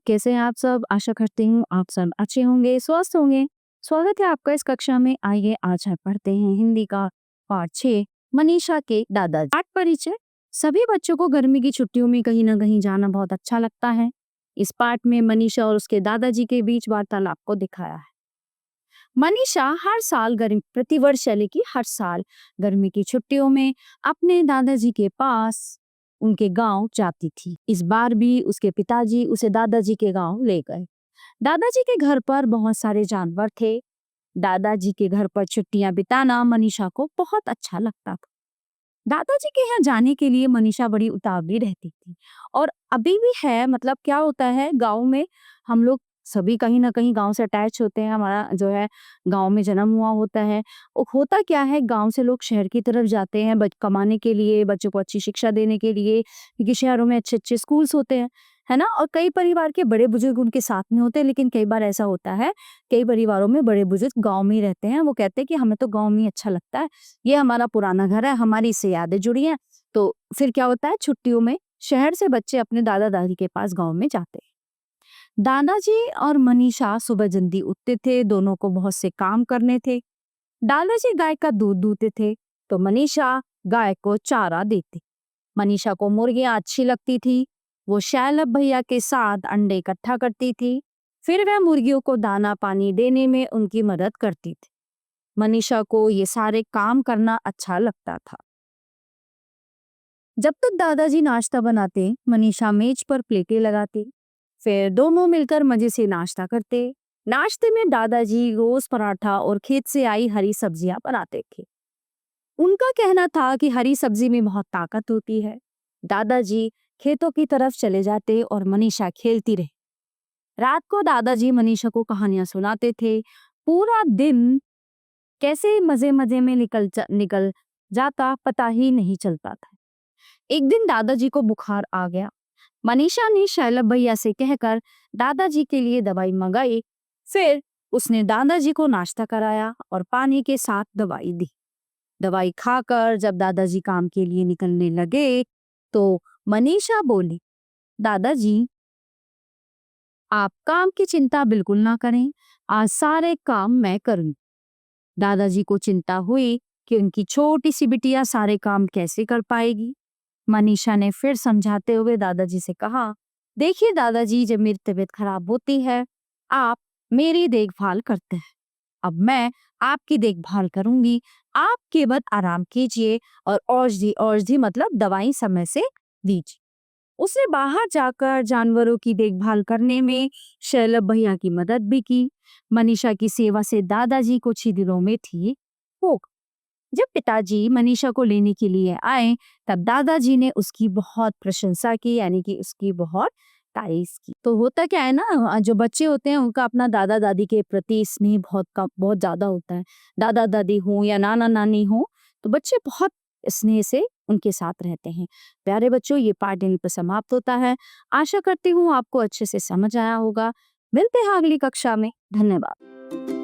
कैसे हैं आप सब? आशा करती हूँ आप सब अच्छे होंगे, स्वस्थ होंगे। स्वागत है आपका इस कक्षा में। आइए आज हम पढ़ते हैं हिंदी का पाठ 6 मनीषा के दादाजी। पाठ परिचय। सभी बच्चों को गर्मी की छुट्टियों में कहीं ना कहीं जाना बहुत अच्छा लगता है। इस पाठ में मनीषा और उसके दादाजी के बीच वार्तालाप को दिखाया है। मनीषा हर साल गर्मी प्रतिवर्ष यानी कि हर साल गर्मी की छुट्टियों में अपने दादाजी के पास उनके गांव जाती थी। इस बार भी उसके पिताजी उसे दादाजी के गांव ले गए। दादाजी के घर पर बहुत सारे जानवर थे। दादाजी के घर पर छुट्टियां बिताना मनीषा को बहुत अच्छा लगता था। दादाजी के यहाँ जाने के लिए मनीषा बड़ी उतावली रहती थी और अभी भी है। मतलब क्या होता है, गांव में हम लोग सभी कहीं ना कहीं गांव से अटैच होते हैं। हमारा जो है गांव में जन्म हुआ होता है। और होता क्या है, गांव से लोग शहर की तरफ जाते हैं कमाने के लिए, बच्चों को अच्छी शिक्षा देने के लिए, क्योंकि शहरों में अच्छे अच्छे स्कूल्स होते हैं, है ना। और कई परिवार के बड़े बुजुर्ग उनके साथ में होते हैं। लेकिन कई बार ऐसा होता है, कई परिवारों में बड़े बुजुर्ग गांव में ही रहते हैं। वो कहते हैं कि हमें तो गांव में ही अच्छा लगता है, ये हमारा पुराना घर है, हमारी इससे यादें जुड़ी हैं। तो फिर क्या होता है, छुट्टियों में शहर से बच्चे अपने दादा दादी के पास गांव में जाते हैं। दादाजी और मनीषा सुबह जल्दी उठते थे। दोनों को बहुत से काम करने थे। दादाजी गाय का दूध दूहते थे तो मनीषा गाय को चारा देती। मनीषा को मुर्गियां अच्छी लगती थी। वो शैलब भैया के साथ अंडे इकट्ठा करती थी। फिर वह मुर्गियों को दाना पानी देने में उनकी मदद करती थी। मनीषा को ये सारे काम करना अच्छा लगता था। जब तक दादाजी नाश्ता बनाते, मनीषा मेज पर प्लेटें लगाती। फिर दोनों मिलकर मजे से नाश्ता करते। नाश्ते में दादाजी रोज पराठा और खेत से आई हरी सब्जियां बनाते थे। उनका कहना था कि हरी सब्जी में बहुत ताकत होती है। दादाजी खेतों की तरफ चले जाते और मनीषा खेलती रही। रात को दादाजी मनीषा को कहानियां सुनाते थे। पूरा दिन कैसे मजे मजे में निकल जाता पता ही नहीं चलता था। एक दिन दादाजी को बुखार आ गया। मनीषा ने शैलब भैया से कहकर दादाजी के लिए दवाई मंगाई। फिर उसने दादाजी को नाश्ता कराया और पानी के साथ दवाई दी। दवाई खाकर जब दादाजी काम के लिए निकलने लगे तो मनीषा बोली, दादाजी आप काम की चिंता बिल्कुल ना करें, आज सारे काम मैं करूं। दादाजी को चिंता हुई कि उनकी छोटी सी बिटिया सारे काम कैसे कर पाएगी। मनीषा ने फिर समझाते हुए दादाजी से कहा, देखिए दादाजी, जब मेरी तबीयत खराब होती है आप मेरी देखभाल करते हैं। अब मैं आपकी देखभाल करूंगी, आप केवल आराम कीजिए और औषधि औषधि मतलब दवाई समय से दीजिए। उसने बाहर जाकर जानवरों की देखभाल करने में शैलब भैया की मदद भी की। मनीषा की सेवा से दादाजी कुछ ही दिनों में ठीक हो गए। जब पिताजी मनीषा को लेने के लिए आए तब दादाजी ने उसकी बहुत प्रशंसा की, यानी कि उसकी बहुत तारीफ की। तो होता क्या है ना, जो बच्चे होते हैं उनका अपना दादा दादी के प्रति स्नेह बहुत कम बहुत ज्यादा होता है। दादा दादी हो या नाना नानी हो तो बच्चे बहुत स्नेह से उनके साथ रहते हैं। प्यारे बच्चों, ये पाठ यहीं पर समाप्त होता है। आशा करती हूँ आपको अच्छे से समझ आया होगा। मिलते हैं अगली कक्षा में। धन्यवाद।